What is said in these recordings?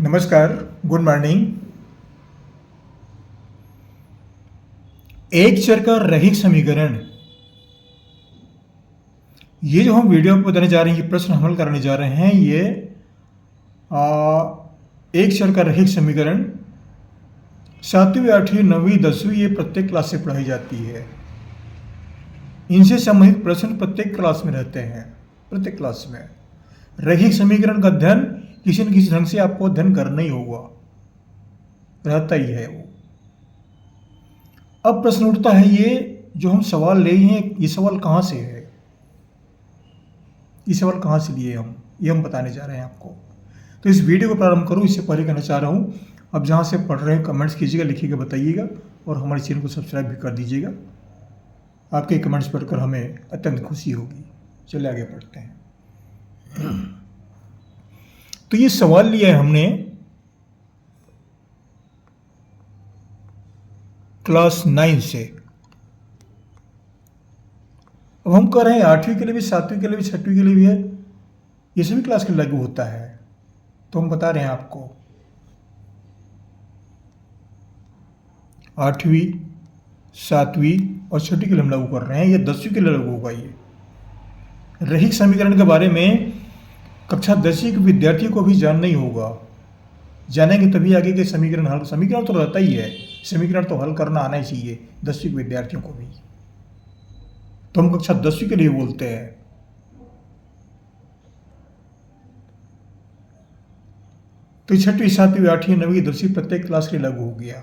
नमस्कार, good morning. एक चर का रैखिक समीकरण, ये जो हम वीडियो में बताने जा रहे हैं, ये प्रश्न हल करने जा रहे हैं। ये एक चर का रैखिक समीकरण 7वीं, 8वीं, 9वीं, 10वीं ये प्रत्येक क्लास से पढ़ाई जाती है। इनसे संबंधित प्रश्न प्रत्येक क्लास में रहते हैं। प्रत्येक क्लास में रैखिक समीकरण का अध्ययन किसी न किसी ढंग से आपको अध्ययन करना ही होगा, रहता ही है वो। अब प्रश्न उठता है, ये जो हम सवाल ले हैं, ये सवाल कहाँ से है? ये सवाल कहाँ से लिए हम, ये हम बताने जा रहे हैं आपको। तो इस वीडियो को प्रारंभ करूँ इससे पहले कहना चाह रहा हूँ, अब जहाँ से पढ़ रहे हैं कमेंट्स कीजिएगा, लिखिएगा, बताइएगा और हमारे चैनल को सब्सक्राइब भी कर दीजिएगा। आपके कमेंट्स पढ़कर हमें अत्यंत खुशी होगी। चलिए आगे पढ़ते हैं। तो ये सवाल लिया है हमने क्लास 9 से। अब हम कह रहे हैं 8वीं के लिए भी, 7वीं के लिए भी, 6वीं के लिए भी है, ये सभी क्लास के लागू होता है। तो हम बता रहे हैं आपको 8वीं, 7वीं और 6वीं के लिए हम लागू कर रहे हैं, ये 10वीं के लिए लागू होगा। ये रैखिक समीकरण के बारे में कक्षा 10वीं के विद्यार्थियों को भी जानना ही होगा। जानेंगे तभी आगे के समीकरण हल, समीकरण तो रहता ही है, समीकरण तो हल करना आना ही चाहिए 10वीं के विद्यार्थियों को भी। तो हम कक्षा 10वीं के लिए बोलते हैं। तो 6वीं, 7वीं, 8वीं, 9वीं, 10वीं प्रत्येक क्लास के लिए लागू हो गया।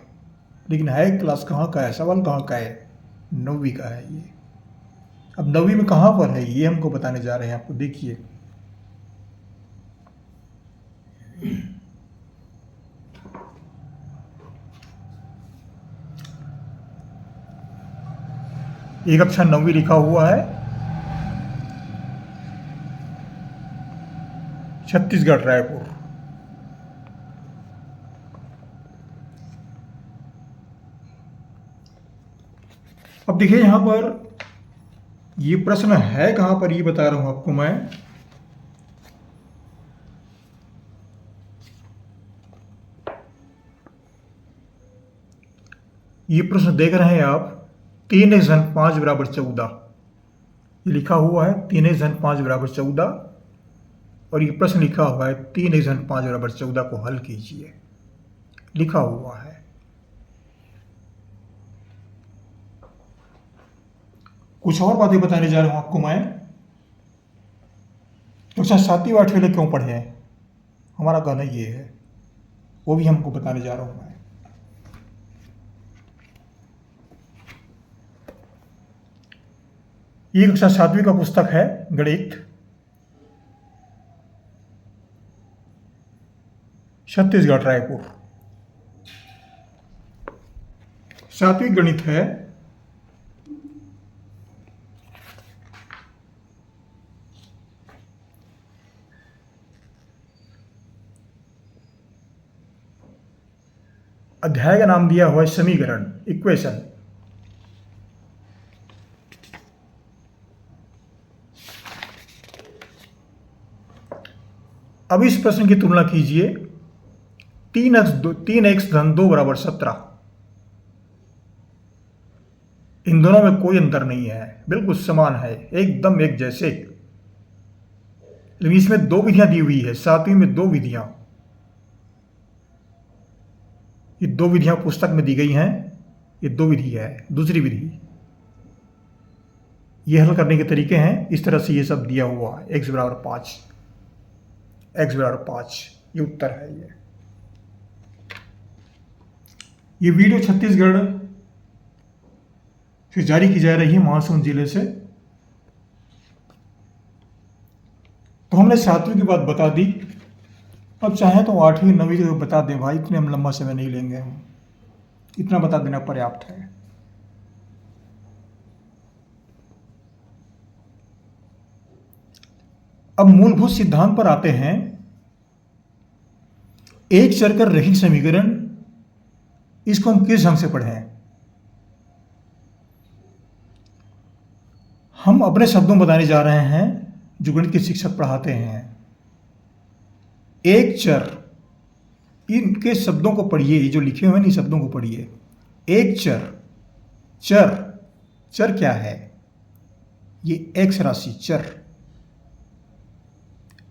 लेकिन है क्लास कहाँ का है, सवाल कहाँ का है? 9वीं का है ये। अब 9वीं में कहाँ पर है, ये हमको बताने जा रहे हैं आपको। देखिए, ये कक्षा 9वीं लिखा हुआ है, छत्तीसगढ़, रायपुर। अब देखिए यहां पर ये प्रश्न है कहां पर, ये बता रहा हूं आपको मैं। ये प्रश्न देख रहे हैं आप, 3 x धन 5 बराबर 14, ये लिखा हुआ है 3 x धन 5 बराबर 14। और ये प्रश्न लिखा हुआ है 3 x धन 5 बराबर 14 को हल कीजिए, लिखा हुआ है। कुछ और बातें बताने जा रहा हूं आपको मैं। कक्षा 7वीं, 8वीं क्यों पढ़े हैं, हमारा कहना ये है, वो भी हमको बताने जा रहा हूं मैं। ये कक्षा 7वीं का पुस्तक है, गणित, छत्तीसगढ़, रायपुर। 7वीं गणित है। अध्याय का नाम दिया हुआ है समीकरण, इक्वेशन। अब इस प्रश्न की तुलना कीजिए, 3x धन 2 बराबर 17। इन दोनों में कोई अंतर नहीं है, बिल्कुल समान है, एकदम एक जैसे। लेकिन इसमें 2 विधियां दी हुई है, 7वीं में 2 विधियां। ये 2 विधियां पुस्तक में दी गई हैं, ये 2 विधि है। दूसरी विधि, ये हल करने के तरीके हैं, इस तरह से ये सब दिया हुआ है। x बराबर 5, x बराबर 5, ये उत्तर है। ये वीडियो छत्तीसगढ़ से जारी की जा रही है, महासमुंद जिले से। तो हमने 7वीं की बात बता दी, अब चाहे तो 8वीं, 9वीं को बता दें भाई, इतने हम लंबा समय नहीं लेंगे हम, इतना बता देना पर्याप्त है। अब मूलभूत सिद्धांत पर आते हैं। एक चर का रैखिक समीकरण, इसको हम किस ढंग से पढ़ें? हम अपने शब्दों में बताने जा रहे हैं जो गणित के शिक्षक पढ़ाते हैं। एक चर इनके शब्दों को पढ़िए, जो लिखे हुए हैं इन शब्दों को पढ़िए। एक चर, चर चर क्या है? ये एक्स राशि चर,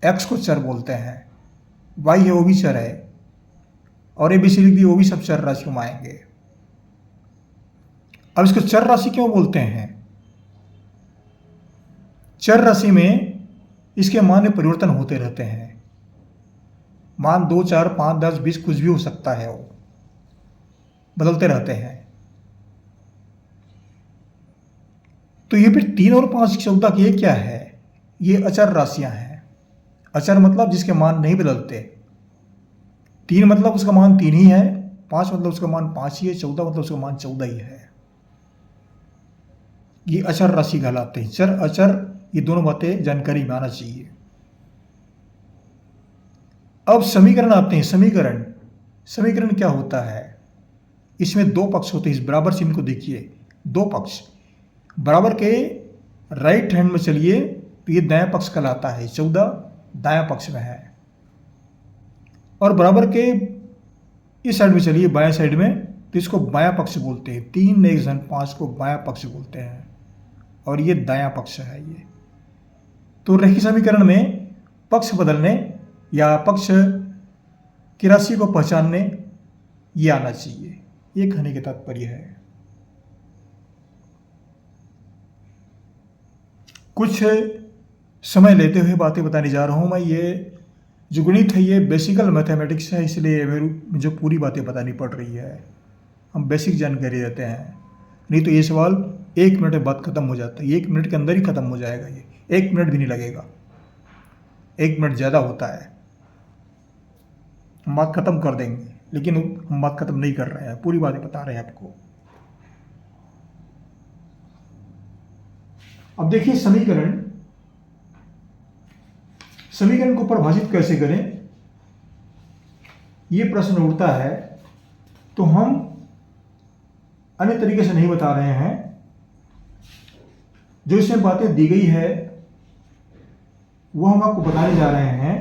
एक्स को चर बोलते हैं। वाई है वो भी चर है, और एबीसी लिख दी, वो भी सब चर राशि में आएंगे। अब इसको चर राशि क्यों बोलते हैं? चर राशि में इसके मान में परिवर्तन होते रहते हैं। मान 2, 4, 5, 10, 20 कुछ भी हो सकता है, वो बदलते रहते हैं। तो ये फिर 3 और 5 14 ये क्या है? ये अचर राशियां हैं। अचर मतलब जिसके मान नहीं बदलते। 3 मतलब उसका मान 3 ही है, 5 मतलब उसका मान 5 ही है, 14 मतलब उसका मान 14 ही है। ये अचर राशि कहलाते हैं। चर अचर ये दोनों बातें जानकारी में आना चाहिए। अब समीकरण आते हैं। समीकरण, समीकरण क्या होता है? इसमें दो पक्ष होते हैं। इस बराबर चिन्ह को देखिए, दो पक्ष। बराबर के राइट हैंड में चलिए तो ये दायां पक्ष कहलाता है, 14 दायां पक्ष में है। और बराबर के इस साइड में चलिए, बाएं साइड में, तो इसको बायां पक्ष बोलते हैं। 3 1 धन 5 को बायां पक्ष बोलते हैं, और ये दायां पक्ष है। ये तो रैखिक समीकरण में पक्ष बदलने या पक्ष की राशि को पहचानने ये आना चाहिए। ये कहने का तात्पर्य है। कुछ समय लेते हुए बातें बताने जा रहा हूं मैं। ये जो गणित है ये बेसिकल मैथमेटिक्स है, इसलिए मुझे पूरी बातें बतानी पड़ रही है। हम बेसिक जानकारी देते हैं, नहीं तो ये सवाल 1 मिनट में बात खत्म हो जाता है। 1 मिनट के अंदर ही खत्म हो जाएगा। ये 1 मिनट भी नहीं लगेगा, 1 मिनट ज़्यादा होता है। हम बात खत्म कर देंगे, लेकिन हम बात खत्म नहीं कर रहे हैं, पूरी बातें बता रहे हैं आपको। अब देखिए समीकरण, समीकरण को परिभाषित कैसे करें, यह प्रश्न उठता है। तो हम अन्य तरीके से नहीं बता रहे हैं, जो इसमें बातें दी गई है वो हम आपको बताने जा रहे हैं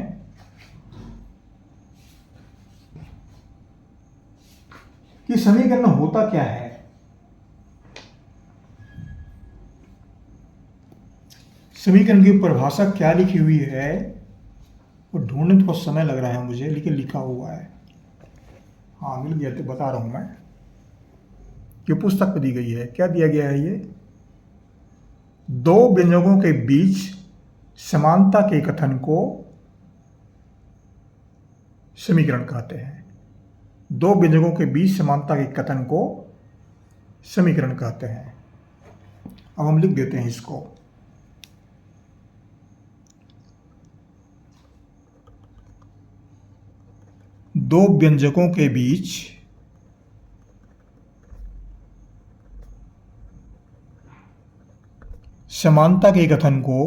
कि समीकरण होता क्या है। समीकरण की परिभाषा क्या लिखी हुई है वो ढूंढने में थोड़ा समय लग रहा है मुझे, लेकिन लिखा हुआ है। हाँ मिल गया, तो बता रहा हूं मैं कि पुस्तक में दी गई है। क्या दिया गया है? ये दो व्यंजकों के बीच समानता के कथन को समीकरण कहते हैं। दो व्यंजकों के बीच समानता के कथन को समीकरण कहते हैं। अब हम लिख देते हैं इसको। दो व्यंजकों के बीच समानता के कथन को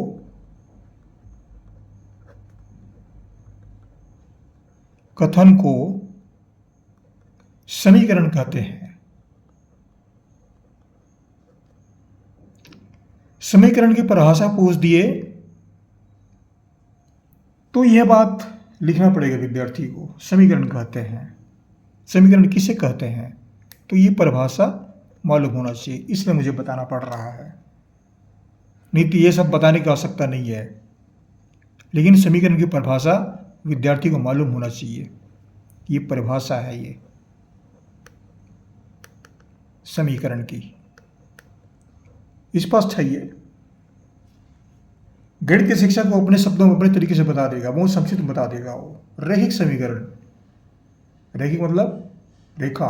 समीकरण कहते हैं। समीकरण की परिभाषा पूछ दिए तो यह बात लिखना पड़ेगा विद्यार्थी को। समीकरण कहते हैं, समीकरण किसे कहते हैं, तो ये परिभाषा मालूम होना चाहिए, इसलिए मुझे बताना पड़ रहा है। नहीं तो ये सब बताने की आवश्यकता नहीं है, लेकिन समीकरण की परिभाषा विद्यार्थी को मालूम होना चाहिए। ये परिभाषा है ये समीकरण की, स्पष्ट है। ये गणित के शिक्षक को अपने शब्दों में अपने तरीके से बता देगा, बहुत संक्षिप्त बता देगा वो। रैखिक समीकरण, रैखिक मतलब रेखा।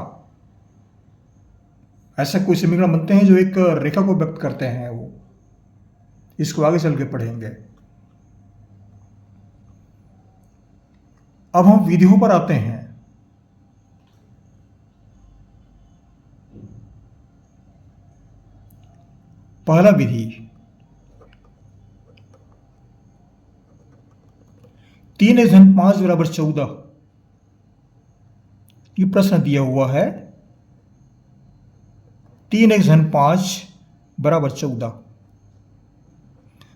ऐसा कोई समीकरण बनते हैं जो एक रेखा को व्यक्त करते हैं, वो इसको आगे चल के पढ़ेंगे। अब हम विधियों पर आते हैं। पहला विधि, 3 1 धन 5 बराबर 14। ये प्रश्न दिया हुआ है, 3 1 धन 5 बराबर 14।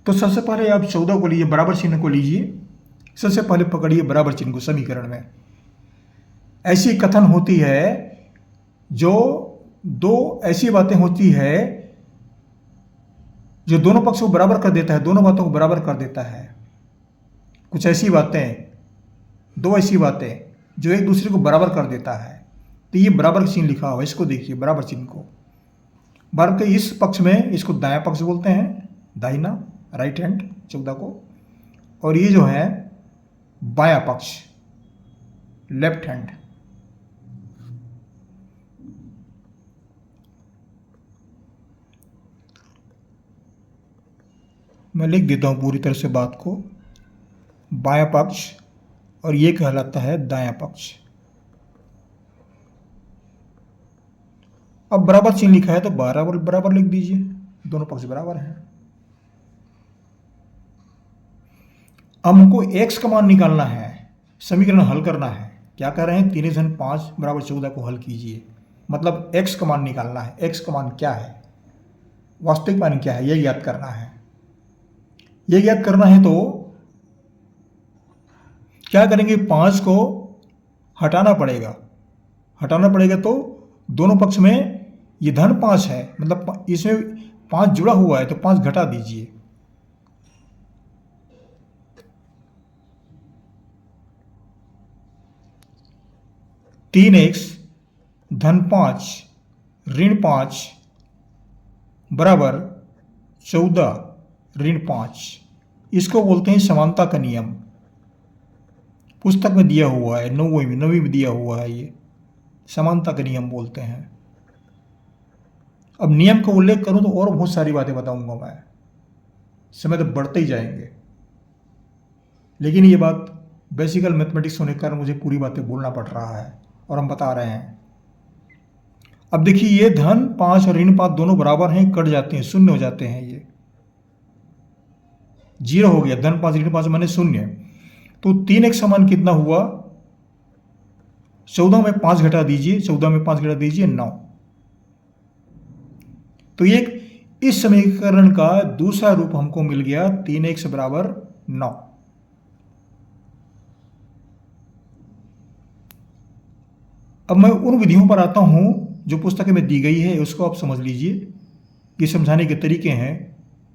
तो सबसे पहले आप 14 को लीजिए, बराबर चिन्ह को लीजिए। सबसे पहले पकड़िए बराबर चिन्ह को समीकरण में। ऐसी कथन होती है जो दो ऐसी बातें होती है जो दोनों पक्ष को बराबर कर देता है, दोनों बातों को बराबर कर देता है। कुछ ऐसी बातें, दो ऐसी बातें जो एक दूसरे को बराबर कर देता है। तो ये बराबर का चिन्ह लिखा हुआ है, इसको देखिए, बराबर चिन्ह को। बराबर के इस पक्ष में इसको दायां पक्ष बोलते हैं, दाहिना, राइट हैंड 14 को। और ये जो है बायां पक्ष, लेफ्ट हैंड। मैं लिख देता हूं पूरी तरह से बात को। बायां पक्ष और ये कहलाता है दायां पक्ष। अब बराबर चिन्ह लिखा है तो बराबर बराबर लिख दीजिए, दोनों पक्ष बराबर हैं। अब हमको x का मान निकालना है, समीकरण हल करना है। क्या कह रहे हैं, 3x5 बराबर 14 को हल कीजिए, मतलब x का मान निकालना है। x का मान क्या है, वास्तविक मान क्या है, यह ज्ञात करना है। यह ज्ञात करना है तो क्या करेंगे, 5 को हटाना पड़ेगा। हटाना पड़ेगा तो दोनों पक्ष में ये धन 5 है, मतलब इसमें 5 जुड़ा हुआ है तो 5 घटा दीजिए। तीन एक्स धन 5 ऋण 5 बराबर 14 ऋण 5। इसको बोलते हैं समानता का नियम। पुस्तक में दिया हुआ है, नौवीं में दिया हुआ है, ये समानता का नियम बोलते हैं। अब नियम का उल्लेख करूं तो और बहुत सारी बातें बताऊंगा मैं, समय तो बढ़ते ही जाएंगे, लेकिन ये बात बेसिकल मैथमेटिक्स होने के कारण मुझे पूरी बातें बोलना पड़ रहा है और हम बता रहे हैं। अब देखिए, ये धन 5 और ऋण 5 दोनों बराबर हैं, कट जाते हैं, शून्य हो जाते हैं, ये 0 हो गया। धन 5 ऋण 5 माने शून्य। तो 3x समान कितना हुआ, 14 में 5 घटा दीजिए, 14 में 5 घटा दीजिए 9। तो ये इस समीकरण का दूसरा रूप हमको मिल गया, 3x बराबर 9। अब मैं उन विधियों पर आता हूं जो पुस्तक में दी गई है, उसको आप समझ लीजिए। ये समझाने के तरीके हैं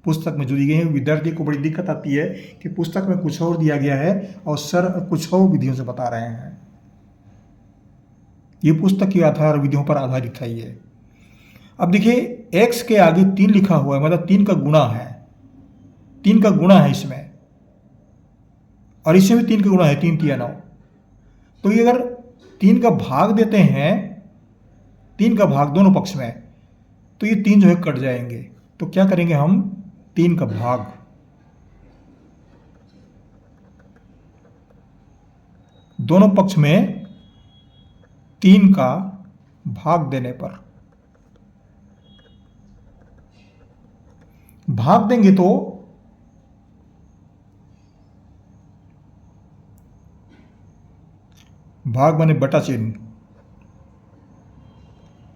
पुस्तक में जो दी गई है। विद्यार्थी को बड़ी दिक्कत आती है कि पुस्तक में कुछ और दिया गया है और सर कुछ और विधियों से बता रहे हैं। ये पुस्तक की आधार विधियों पर आधारित है ये। अब देखिए, x के आगे 3 लिखा हुआ है, मतलब 3 का गुणा है, 3 का गुणा है इसमें, और इसमें भी 3 का गुणा है, 3 तिया 9। तो ये अगर 3 का भाग देते हैं, 3 का भाग दोनों पक्ष में, तो ये 3 जो है कट जाएंगे। तो क्या करेंगे हम, 3 का भाग दोनों पक्ष में 3 का भाग देने पर, भाग देंगे तो भाग माने बटा चिन्ह,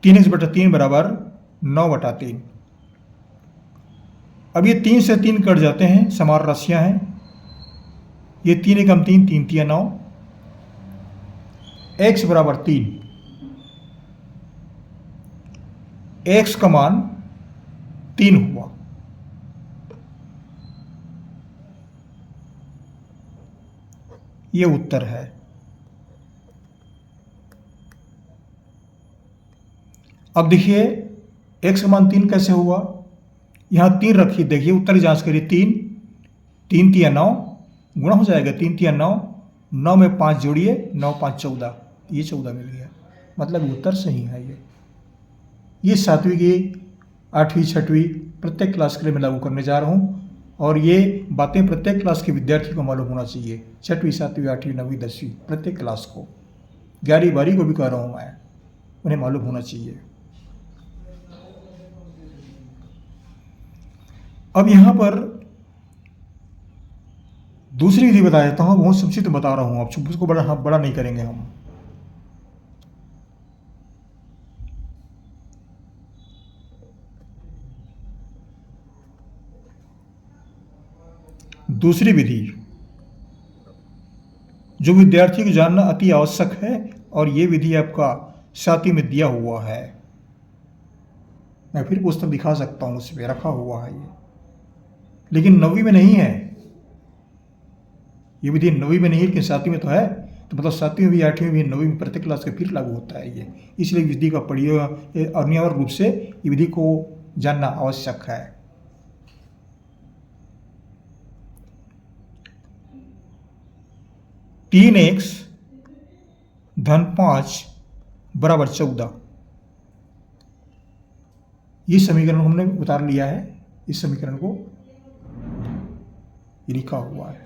3x बटा 3 बराबर 9/3। अब ये 3 से 3 कट जाते हैं, समान राशियां हैं। ये 3 एकम 3, 3 तिया 9, x बराबर 3। x का मान 3 हुआ। ये उत्तर है। अब देखिए, x का मान 3 कैसे हुआ, यहां 3 रखिए, देखिए उत्तर जांच करिए। 3 3 तिया 9 गुणा हो जाएगा, 3 तिया 9, 9 में 5 जोड़िए, 9 5 14, ये 14 मिल गया, मतलब उत्तर सही है। ये 7वीं की 8वीं 6वीं प्रत्येक क्लास के लिए मैं लागू करने जा रहा हूँ, और ये बातें प्रत्येक क्लास के विद्यार्थी को मालूम होना चाहिए। 6वीं 7वीं 8वीं 9वीं 10वीं प्रत्येक क्लास को, 11वीं 12वीं को भी कह रहा हूँ मैं, उन्हें मालूम होना चाहिए। अब यहां पर दूसरी विधि बता देता हूं, बहुत संक्षिप्त बता रहा हूं, आप उसको बड़ा नहीं करेंगे हम। दूसरी विधि जो विद्यार्थी को जानना अति आवश्यक है और ये विधि आपका 7वीं में दिया हुआ है। मैं फिर पुस्तक दिखा सकता हूँ, उस पर रखा हुआ है ये, लेकिन 9वीं में नहीं है। ये विधि 9वीं में नहीं, लेकिन 7वीं में तो है। तो मतलब 7वीं भी, 8वीं भी, 9वीं में प्रत्येक क्लास के फिर लागू होता है ये। इसलिए विधि का प्रयोग अनिवार्य रूप से ये विधि को जानना आवश्यक है। तीन एक्स धन 5 बराबर 14, ये समीकरण हमने उतार लिया है। इस समीकरण को लिखा हुआ है।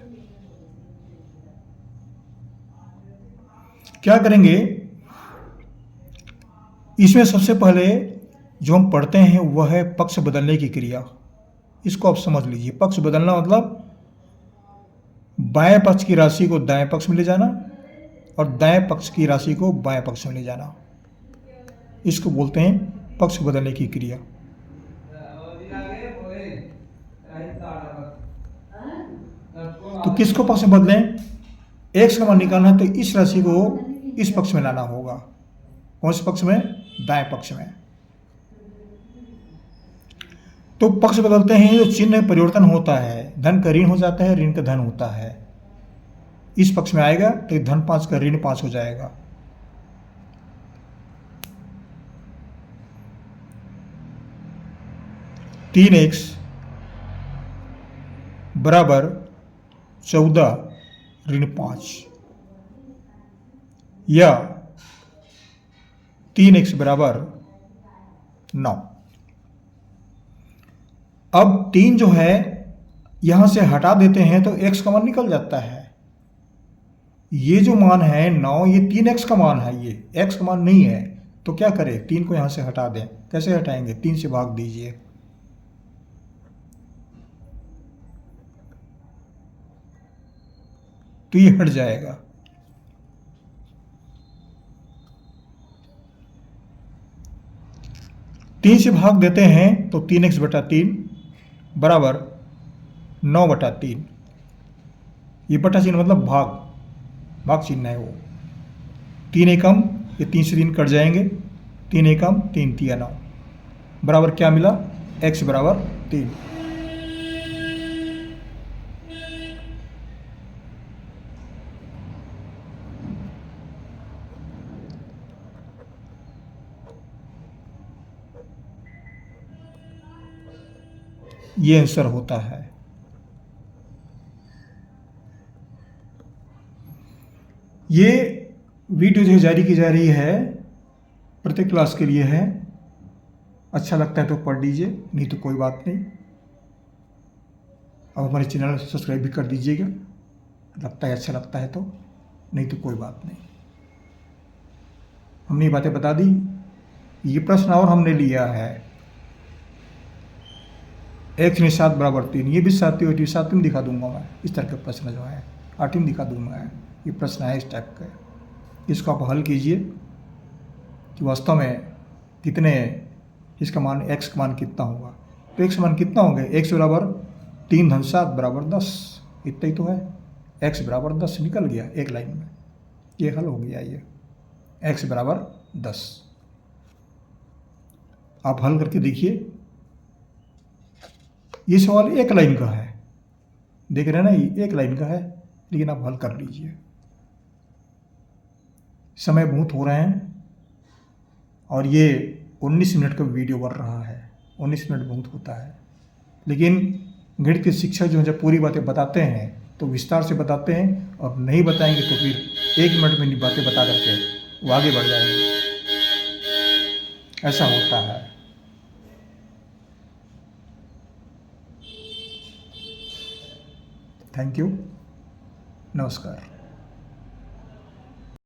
क्या करेंगे, इसमें सबसे पहले जो हम पढ़ते हैं वह है पक्ष बदलने की क्रिया। इसको आप समझ लीजिए। पक्ष बदलना मतलब बाएं पक्ष की राशि को दाएं पक्ष में ले जाना और दाएं पक्ष की राशि को बाएं पक्ष में ले जाना। इसको बोलते हैं पक्ष बदलने की क्रिया। तो किसको पक्ष में बदलें? एक्स का मान निकालना है तो इस राशि को इस पक्ष में लाना होगा। कौन से पक्ष में? दाएं पक्ष में। तो पक्ष बदलते हैं तो चिन्ह परिवर्तन होता है। धन का ऋण हो जाता है, ऋण का धन होता है। इस पक्ष में आएगा तो धन 5 का ऋण 5 हो जाएगा। तीन एक्स बराबर 14 ऋण 5 या 3x बराबर 9। अब 3 जो है यहां से हटा देते हैं तो x का मान निकल जाता है। ये जो मान है 9, ये 3x का मान है, ये x का मान नहीं है। तो क्या करें, 3 को यहां से हटा दें। कैसे हटाएंगे? 3 से भाग दीजिए। तो ये हट जाएगा। तीन से भाग देते हैं तो 3x बटा 3 बराबर 9 बटा 3। ये बटा चिन्ह मतलब भाग चिन्ह है वो। 3 एकम, ये 3 से 3 कट जाएंगे। 3 एकम 3 तिया 9 बराबर क्या मिला? x बराबर 3। ये आंसर होता है। ये वीडियो जो जारी की जा रही है प्रत्येक क्लास के लिए है। अच्छा लगता है तो पढ़ लीजिए, नहीं तो कोई बात नहीं। अब हमारे चैनल सब्सक्राइब भी कर दीजिएगा, लगता है अच्छा लगता है तो, नहीं तो कोई बात नहीं। हमने ये बातें बता दी। ये प्रश्न और हमने लिया है x ने 7 बराबर 3। ये भी 7वीं 8वीं में दिखा दूंगा मैं। इस तरह के प्रश्न जो है 8वीं में दिखा दूंगा। ये प्रश्न है इस टाइप का। इसको आप हल कीजिए कि वास्तव में कितने, इसका मान x का मान कितना होगा। तो x मान कितना होगा? x बराबर 3 धन 7 बराबर 10। इतना ही तो है। x बराबर 10 निकल गया एक लाइन में। ये हल हो गया। ये x बराबर 10। आप हल करके देखिए। ये सवाल एक लाइन का है, देख रहे हैं ना, ये एक लाइन का है, लेकिन आप हल कर लीजिए। समय बहुत हो रहे हैं और ये 19 मिनट का वीडियो बन रहा है। 19 मिनट बहुत होता है, लेकिन गणित के शिक्षक जो जब पूरी बातें बताते हैं तो विस्तार से बताते हैं, और नहीं बताएंगे तो फिर 1 मिनट में बातें बता करके वो आगे बढ़ जाएंगे। ऐसा होता है। थैंक यू, नमस्कार।